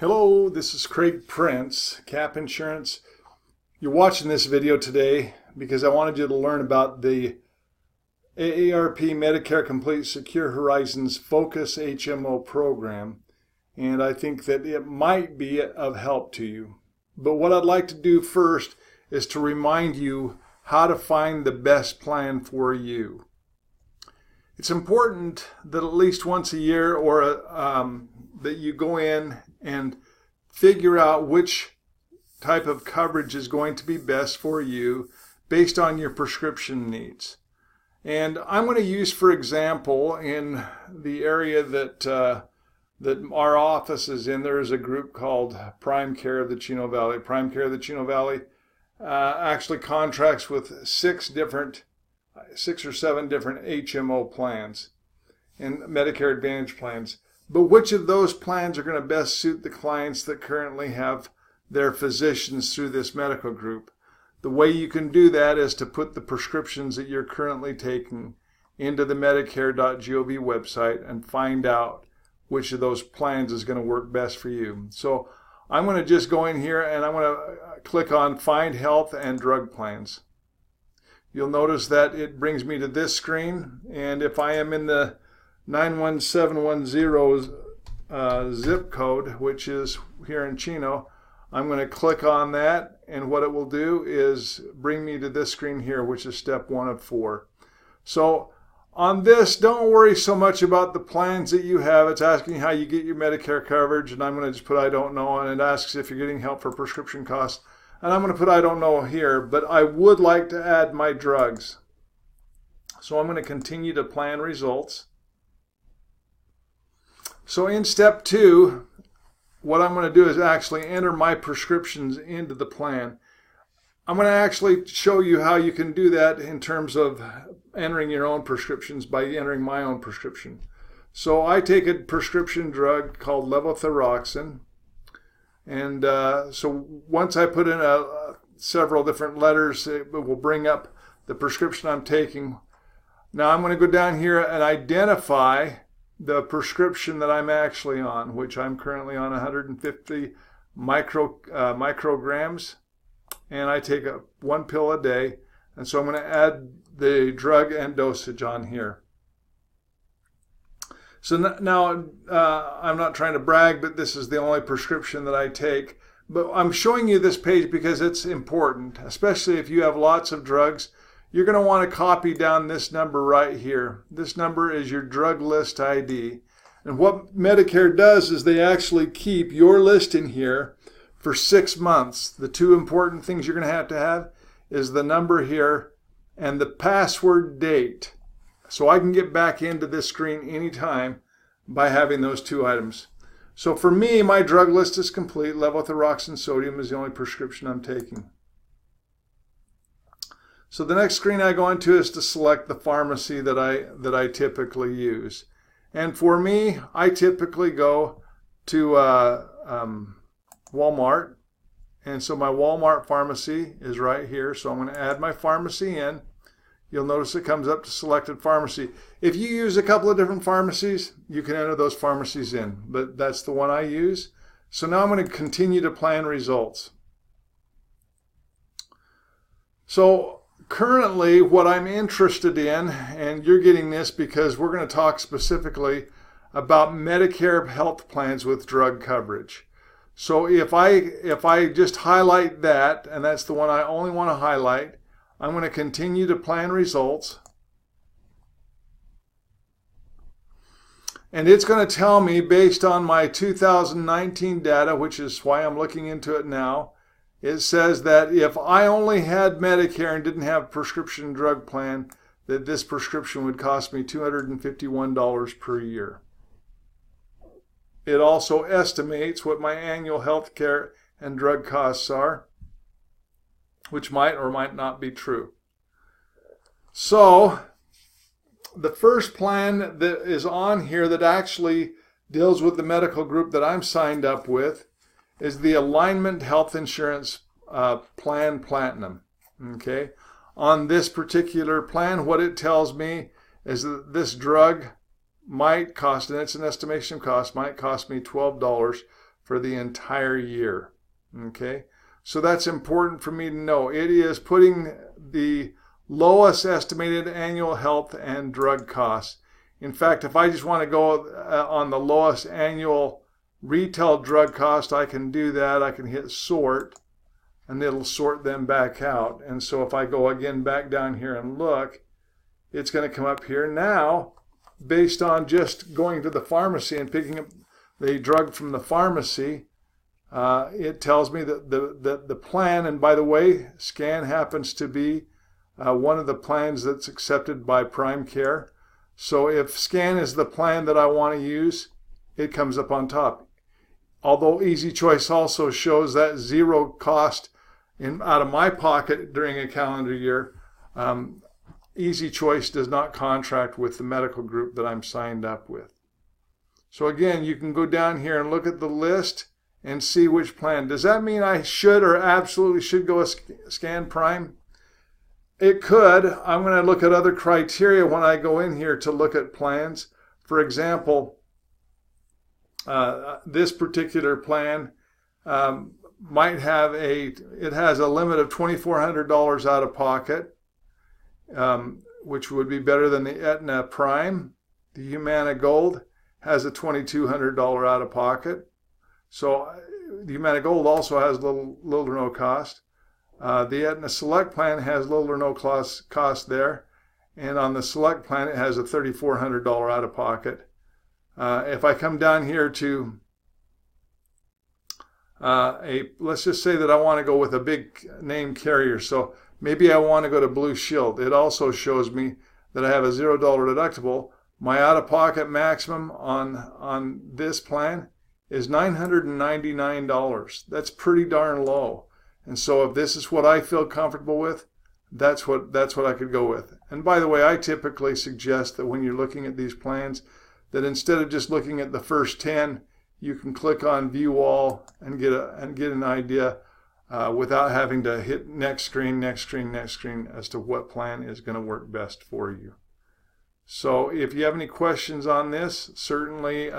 Hello, this is Craig Prince, Cap Insurance. You're watching this video today because I wanted you to learn about the AARP Medicare Complete Secure Horizons Focus HMO program, and I think that it might be of help to you. But what I'd like to do first is to remind you how to find the best plan for you. It's important that at least once a year or that you go in and figure out which type of coverage is going to be best for you based on your prescription needs. And I'm going to use, for example, in the area that our office is in, there is a group called Prime Care of the Chino Valley. Prime Care of the Chino Valley actually contracts with six or seven different HMO plans and Medicare Advantage plans. But which of those plans are going to best suit the clients that currently have their physicians through this medical group? The way you can do that is to put the prescriptions that you're currently taking into the Medicare.gov website and find out which of those plans is going to work best for you. So I'm going to just go in here and I'm going to click on Find Health and Drug Plans. You'll notice that it brings me to this screen, and if I am in the 91710 zip code, which is here in Chino, I'm going to click on that, and what it will do is bring me to this screen here, which is step 1 of 4. So on this, don't worry so much about the plans that you have. It's asking how you get your Medicare coverage, and I'm going to just put I don't know, and it asks if you're getting help for prescription costs, and I'm going to put I don't know here, but I would like to add my drugs. So I'm going to continue to plan results. So in step 2, what I'm going to do is actually enter my prescriptions into the plan. I'm going to actually show you how you can do that in terms of entering your own prescriptions by entering my own prescription. So I take a prescription drug called levothyroxine, and so once I put in several different letters, it will bring up the prescription I'm taking. Now I'm going to go down here and identify the prescription that I'm actually on, which I'm currently on 150 micrograms, and I take one pill a day, and so I'm going to add the drug and dosage on here. So now I'm not trying to brag, but this is the only prescription that I take, but I'm showing you this page because it's important, especially if you have lots of drugs. You're going to want to copy down this number right here. This number is your drug list ID. And what Medicare does is they actually keep your list in here for 6 months. The two important things you're going to have is the number here and the password date. So I can get back into this screen anytime by having those two items. So for me, my drug list is complete. Levothyroxine sodium is the only prescription I'm taking. So the next screen I go into is to select the pharmacy that I typically use. And for me, I typically go to Walmart. And so my Walmart pharmacy is right here. So I'm going to add my pharmacy in. You'll notice it comes up to selected pharmacy. If you use a couple of different pharmacies, you can enter those pharmacies in. But that's the one I use. So now I'm going to continue to plan results. So currently, what I'm interested in, and you're getting this because we're going to talk specifically about Medicare health plans with drug coverage. So if I just highlight that, and that's the one I only want to highlight, I'm going to continue to plan results. And it's going to tell me, based on my 2019 data, which is why I'm looking into it now, it says that if I only had Medicare and didn't have a prescription drug plan, that this prescription would cost me $251 per year. It also estimates what my annual health care and drug costs are, which might or might not be true. So the first plan that is on here that actually deals with the medical group that I'm signed up with is the Alignment Health Insurance Plan Platinum. Okay, on this particular plan, what it tells me is that this drug might cost, and it's an estimation cost, might cost me $12 for the entire year. Okay, so that's important for me to know. It is putting the lowest estimated annual health and drug costs. In fact, if I just want to go on the lowest annual retail drug cost, I can do that. I can hit sort, and it'll sort them back out. And so if I go again back down here and look, it's going to come up here. Now, based on just going to the pharmacy and picking up the drug from the pharmacy, it tells me that the plan, and by the way, SCAN happens to be one of the plans that's accepted by Prime Care. So if SCAN is the plan that I want to use, it comes up on top. Although Easy Choice also shows that zero cost out of my pocket during a calendar year, Easy Choice does not contract with the medical group that I'm signed up with. So again, you can go down here and look at the list and see which plan. Does that mean I should or absolutely should go SCAN Prime? It could. I'm going to look at other criteria when I go in here to look at plans. For example, this particular plan might have it has a limit of $2,400 out of pocket, which would be better than the Aetna Prime. The Humana Gold has a $2,200 out of pocket. So the Humana Gold also has little or no cost. The Aetna Select plan has little or no cost there. And on the Select plan, it has a $3,400 out of pocket. If I come down here to let's just say that I want to go with a big name carrier. So maybe I want to go to Blue Shield. It also shows me that I have a $0 deductible. My out-of-pocket maximum on this plan is $999. That's pretty darn low. And so if this is what I feel comfortable with, that's what I could go with. And by the way, I typically suggest that when you're looking at these plans, that instead of just looking at the first 10, you can click on View All and get an idea without having to hit next screen as to what plan is going to work best for you. So if you have any questions on this, certainly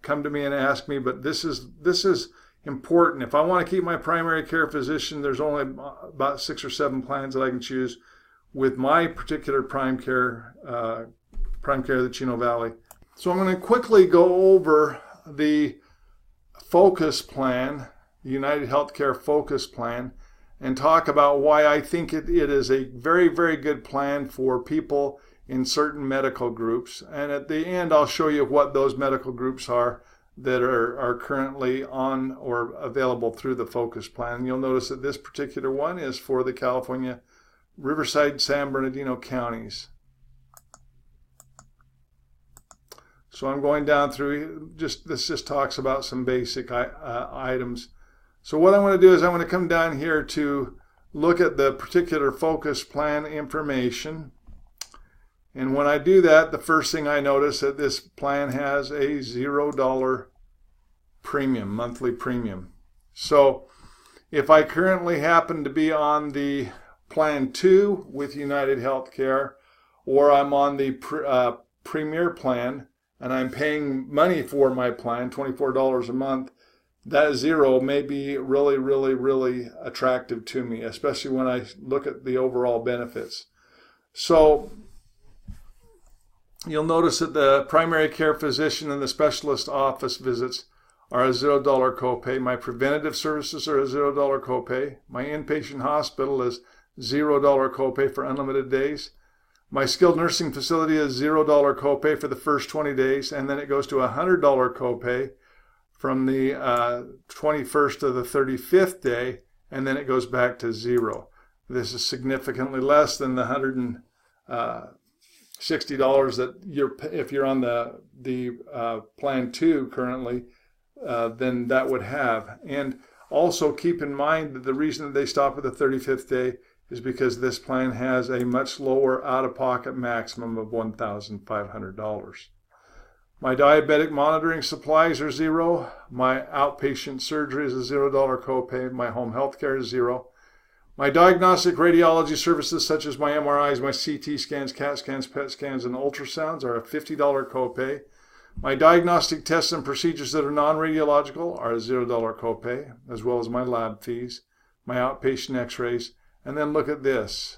come to me and ask me. But this is important. If I want to keep my primary care physician, there's only about 6 or 7 plans that I can choose with my particular Prime Care of the Chino Valley. So I'm going to quickly go over the Focus Plan, the United HealthCare Focus Plan, and talk about why I think it is a very, very good plan for people in certain medical groups. And at the end, I'll show you what those medical groups are that are currently on or available through the Focus Plan. You'll notice that this particular one is for the California Riverside, San Bernardino counties. So I'm going down through, this just talks about some basic items. So what I'm going to do is I'm going to come down here to look at the particular Focus Plan information. And when I do that, the first thing I notice that this plan has a $0 premium, monthly premium. So if I currently happen to be on the Plan 2 with United HealthCare, or I'm on the Premier Plan, and I'm paying money for my plan, $24 a month, that $0 may be really, really, really attractive to me, especially when I look at the overall benefits. So you'll notice that the primary care physician and the specialist office visits are a $0 copay. My preventative services are a $0 copay. My inpatient hospital is $0 copay for unlimited days. My skilled nursing facility is $0 copay for the first 20 days, and then it goes to a $100 copay from the 21st to the 35th day, and then it goes back to $0. This is significantly less than the $160 that if you're on the Plan 2 currently, then that would have. And also keep in mind that the reason that they stop at the 35th day is because this plan has a much lower out-of-pocket maximum of $1,500. My diabetic monitoring supplies are $0. My outpatient surgery is a $0 copay. My home health care is $0. My diagnostic radiology services such as my MRIs, my CT scans, CAT scans, PET scans, and ultrasounds are a $50 copay. My diagnostic tests and procedures that are non-radiological are a $0 copay, as well as my lab fees, my outpatient x-rays. And then look at this.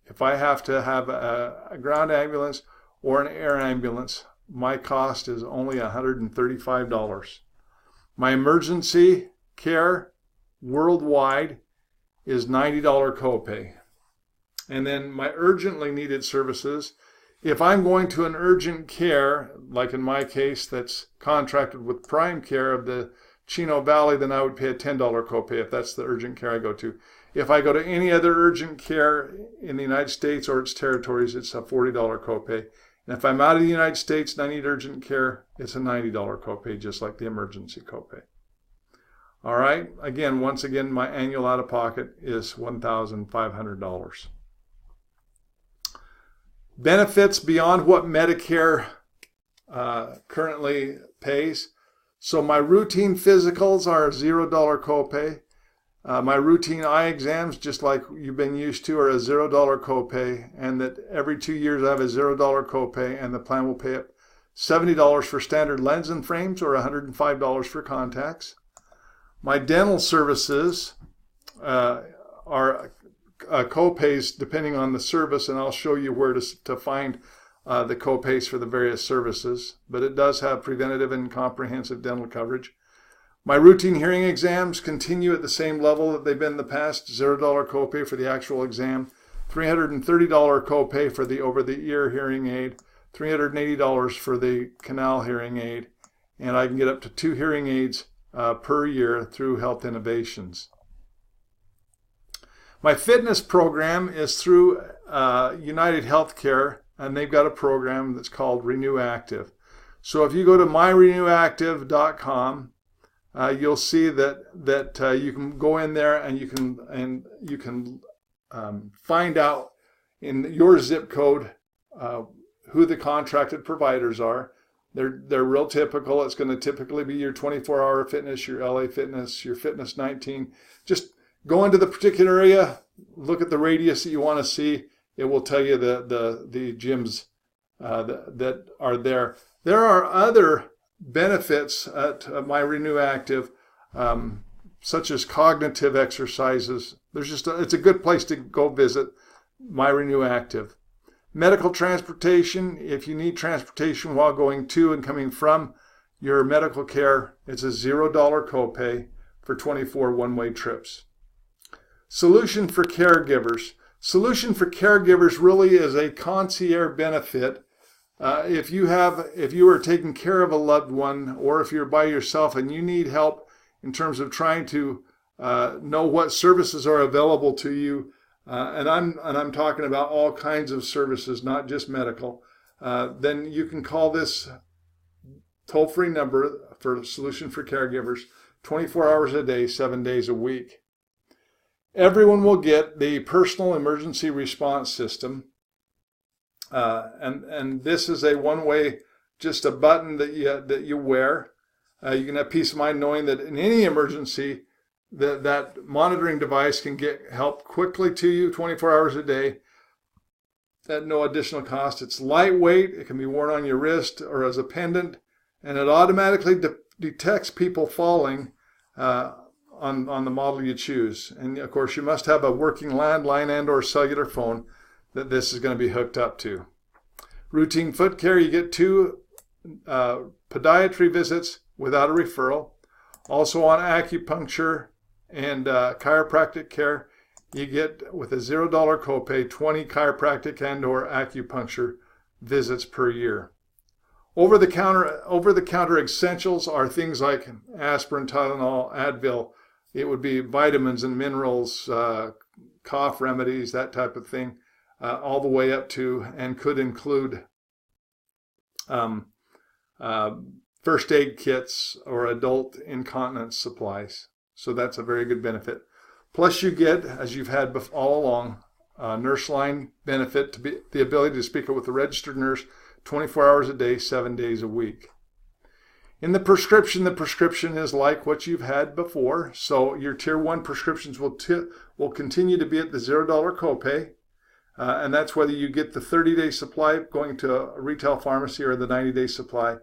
If I have to have a ground ambulance or an air ambulance, my cost is only $135. My emergency care worldwide is $90 copay. And then my urgently needed services, if I'm going to an urgent care, like in my case that's contracted with Prime Care of the Chino Valley, then I would pay a $10 copay if that's the urgent care I go to. If I go to any other urgent care in the United States or its territories, it's a $40 copay. And if I'm out of the United States and I need urgent care, it's a $90 copay, just like the emergency copay. All right, once again, my annual out-of-pocket is $1,500. Benefits beyond what Medicare currently pays. So my routine physicals are a $0 copay. My routine eye exams, just like you've been used to, are a $0 copay, and that every 2 years I have a $0 copay, and the plan will pay up $70 for standard lens and frames or $105 for contacts. My dental services are copays depending on the service, and I'll show you where to find the copays for the various services, but it does have preventative and comprehensive dental coverage. My routine hearing exams continue at the same level that they've been in the past, $0 copay for the actual exam, $330 copay for the over-the-ear hearing aid, $380 for the canal hearing aid, and I can get up to 2 hearing aids per year through Health Innovations. My fitness program is through United HealthCare, and they've got a program that's called Renew Active. So if you go to myrenewactive.com, you'll see that you can go in there and you can find out in your zip code who the contracted providers are. They're real typical. It's going to typically be your 24-hour fitness, your LA Fitness, your Fitness 19. Just go into the particular area, look at the radius that you want to see. It will tell you the gyms that are there. There are other benefits at My Renew Active, such as cognitive exercises. It's a good place to go visit My Renew Active. Medical transportation, if you need transportation while going to and coming from your medical care, it's a $0 copay for 24 one-way trips. Solution for caregivers. Solution for caregivers really is a concierge benefit. If you are taking care of a loved one, or if you're by yourself and you need help in terms of trying to know what services are available to you, and I'm talking about all kinds of services, not just medical, then you can call this toll-free number for Solution for Caregivers 24 hours a day, 7 days a week. Everyone will get the personal emergency response system. And this is a one-way, just a button that you wear. You can have peace of mind knowing that in any emergency, that monitoring device can get help quickly to you 24 hours a day at no additional cost. It's lightweight. It can be worn on your wrist or as a pendant, and it automatically detects people falling on the model you choose. And of course, you must have a working landline and or cellular phone that this is going to be hooked up to. Routine foot care, you get 2 podiatry visits without a referral. Also on acupuncture and chiropractic care, you get, with a $0 copay, 20 chiropractic and or acupuncture visits per year. Over-the-counter essentials are things like aspirin, Tylenol, Advil. It would be vitamins and minerals, cough remedies, that type of thing, all the way up to, and could include first aid kits or adult incontinence supplies. So that's a very good benefit. Plus you get, as you've had all along, nurse line benefit, to be the ability to speak with a registered nurse 24 hours a day, 7 days a week. In the prescription is like what you've had before. So your Tier 1 prescriptions will continue to be at the $0 copay. And that's whether you get the 30-day supply going to a retail pharmacy or the 90-day supply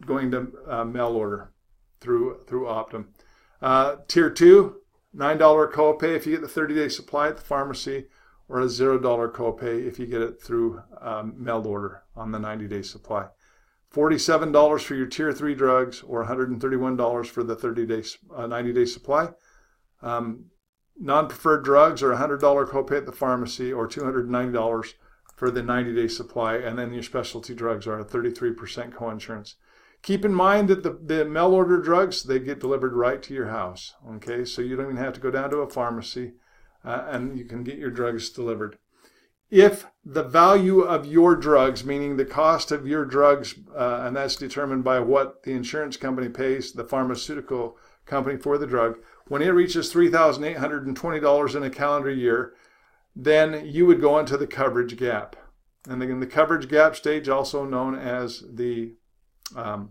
going to mail order through Optum. Tier 2, $9 copay if you get the 30-day supply at the pharmacy, or a $0 copay if you get it through mail order on the 90-day supply. $47 for your Tier 3 drugs, or $131 for the 90-day supply. Non-preferred drugs are $100 copay at the pharmacy, or $290 for the 90-day supply, and then your specialty drugs are a 33% coinsurance. Keep in mind that the mail order drugs, they get delivered right to your house, okay? So you don't even have to go down to a pharmacy, and you can get your drugs delivered. If the value of your drugs, meaning the cost of your drugs, and that's determined by what the insurance company pays the pharmaceutical company for the drug, when it reaches $3,820 in a calendar year, then you would go into the coverage gap. And in the coverage gap stage, also known as the donut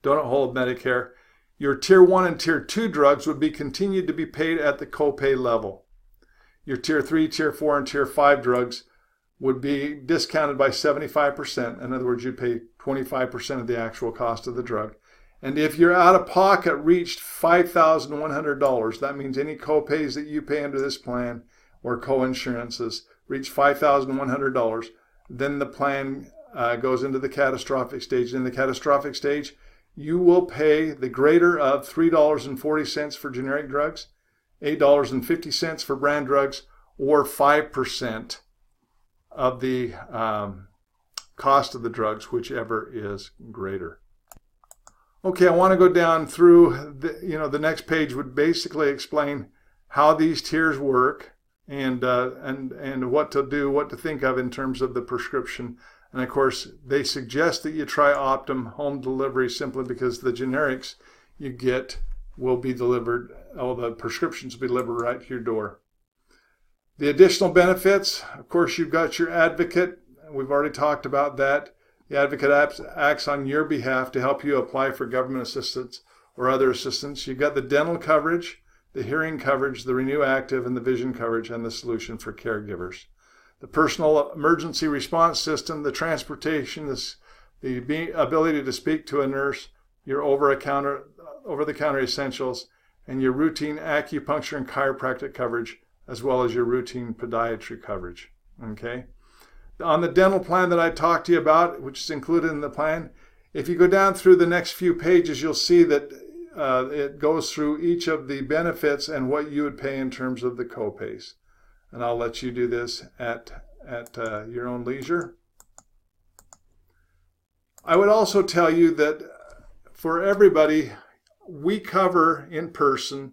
hole of Medicare, your Tier 1 and Tier 2 drugs would be continued to be paid at the copay level. Your Tier 3, Tier 4, and Tier 5 drugs would be discounted by 75%. In other words, you'd pay 25% of the actual cost of the drug. And if your out-of-pocket reached $5,100, that means any copays that you pay under this plan or co-insurances reach $5,100, then the plan goes into the catastrophic stage. In the catastrophic stage, you will pay the greater of $3.40 for generic drugs, $8.50 for brand drugs, or 5% of the cost of the drugs, whichever is greater. Okay, I want to go down through, the next page would basically explain how these tiers work and what to do, what to think of in terms of the prescription. And of course, they suggest that you try Optum home delivery simply because the generics you get will be delivered, the prescriptions will be delivered right to your door. The additional benefits, of course, you've got your advocate. We've already talked about that. The advocate acts on your behalf to help you apply for government assistance or other assistance. You've got the dental coverage, the hearing coverage, the Renew Active, and the vision coverage, and the solution for caregivers. The personal emergency response system, the transportation, the ability to speak to a nurse, your over-the-counter essentials, and your routine acupuncture and chiropractic coverage, as well as your routine podiatry coverage. Okay. On the dental plan that I talked to you about, which is included in the plan, if you go down through the next few pages, you'll see that it goes through each of the benefits and what you would pay in terms of the copays. And I'll let you do this at your own leisure. I would also tell you that for everybody, we cover in person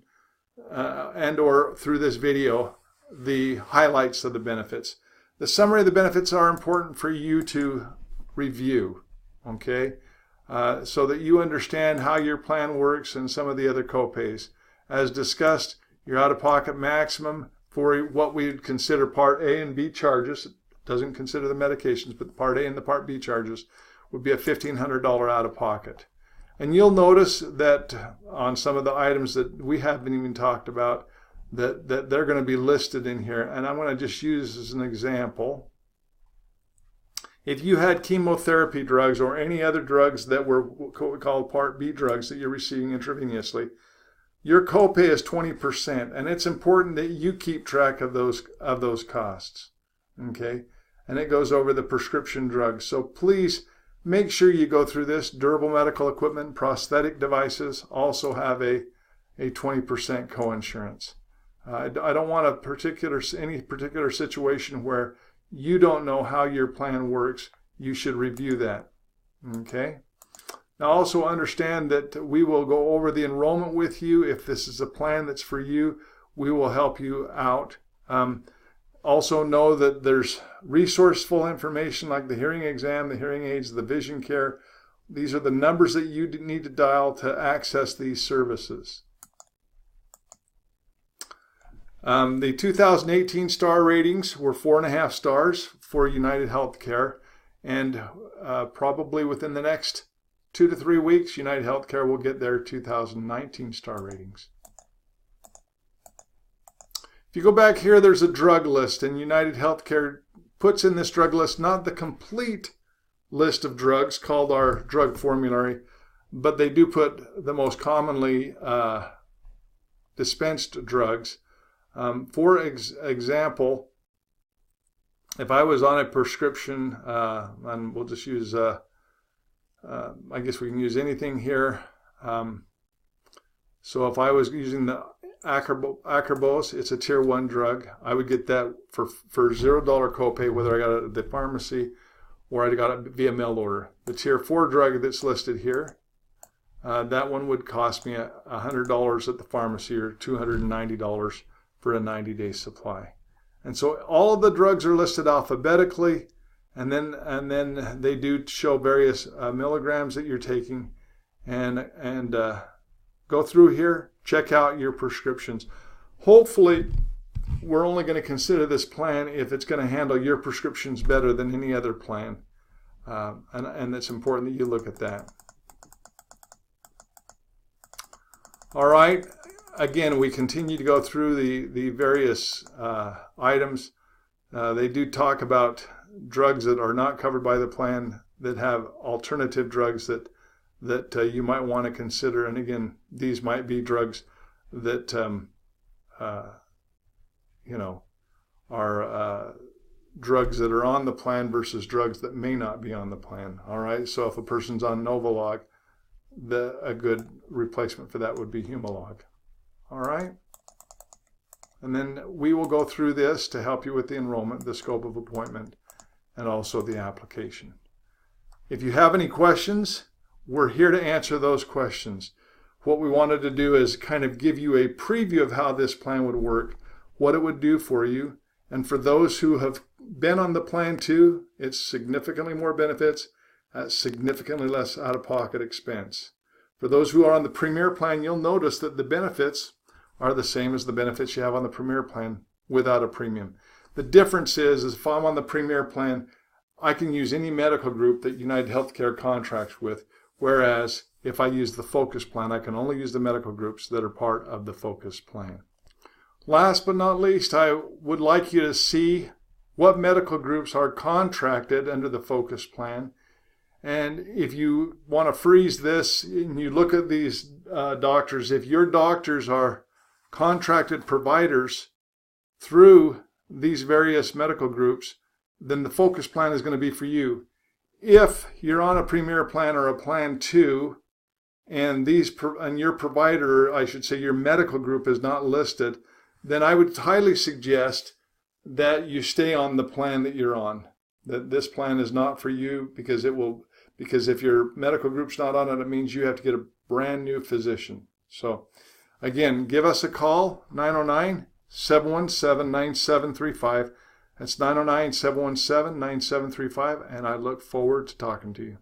and or through this video the highlights of the benefits. The summary of the benefits are important for you to review, okay? So that you understand how your plan works and some of the other copays. As discussed, your out-of-pocket maximum for what we would consider Part A and B charges, it doesn't consider the medications, but the Part A and the Part B charges would be a $1,500 out-of-pocket. And you'll notice that on some of the items that we haven't even talked about, that they're going to be listed in here. And I'm going to just use as an example. If you had chemotherapy drugs or any other drugs that were what we call Part B drugs that you're receiving intravenously, your copay is 20%, and it's important that you keep track of those costs. Okay, and it goes over the prescription drugs. So please make sure you go through this. Durable medical equipment, prosthetic devices also have a 20% coinsurance. I don't want any particular situation where you don't know how your plan works. You should review that. Okay. Now also understand that we will go over the enrollment with you. If this is a plan that's for you, we will help you out. Also know that there's resourceful information like the hearing exam, the hearing aids, the vision care. These are the numbers that you need to dial to access these services. The 2018 star ratings were 4.5 stars for United HealthCare, and probably within the next 2 to 3 weeks, United HealthCare will get their 2019 star ratings. If you go back here, there's a drug list, and United HealthCare puts in this drug list not the complete list of drugs called our drug formulary, but they do put the most commonly dispensed drugs. For example, if I was on a prescription, and we'll just use, I guess we can use anything here. So if I was using the Acarbose, it's a tier 1 drug. I would get that for $0 copay, whether I got it at the pharmacy or I got it via mail order. The tier 4 drug that's listed here, that one would cost me $100 at the pharmacy or $290 for a 90-day supply. And so all of the drugs are listed alphabetically, and then they do show various milligrams that you're taking, and go through here, check out your prescriptions. Hopefully, we're only going to consider this plan if it's going to handle your prescriptions better than any other plan, and it's important that you look at that. All right. Again, we continue to go through the various items. They do talk about drugs that are not covered by the plan, that have alternative drugs that you might want to consider. And again, these might be drugs that are drugs that are on the plan versus drugs that may not be on the plan. All right. So if a person's on Novolog, a good replacement for that would be Humalog. All right. And then we will go through this to help you with the enrollment, the scope of appointment, and also the application. If you have any questions, we're here to answer those questions. What we wanted to do is kind of give you a preview of how this plan would work, what it would do for you. And for those who have been on the plan too, it's significantly more benefits at significantly less out-of-pocket expense. For those who are on the Premier plan, you'll notice that the benefits are the same as the benefits you have on the Premier plan without a premium. The difference is if I'm on the Premier plan, I can use any medical group that United HealthCare contracts with, whereas if I use the Focus plan, I can only use the medical groups that are part of the Focus plan. Last but not least, I would like you to see what medical groups are contracted under the Focus plan. And if you want to freeze this and you look at these doctors, if your doctors are contracted providers through these various medical groups, then the Focus plan is going to be for you. If you're on a Premier plan or a Plan 2, and your provider, I should say your medical group, is not listed, then I would highly suggest that you stay on the plan that you're on. That this plan is not for you, because if your medical group's not on it, it means you have to get a brand new physician. So again, give us a call, 909-717-9735. That's 909-717-9735, and I look forward to talking to you.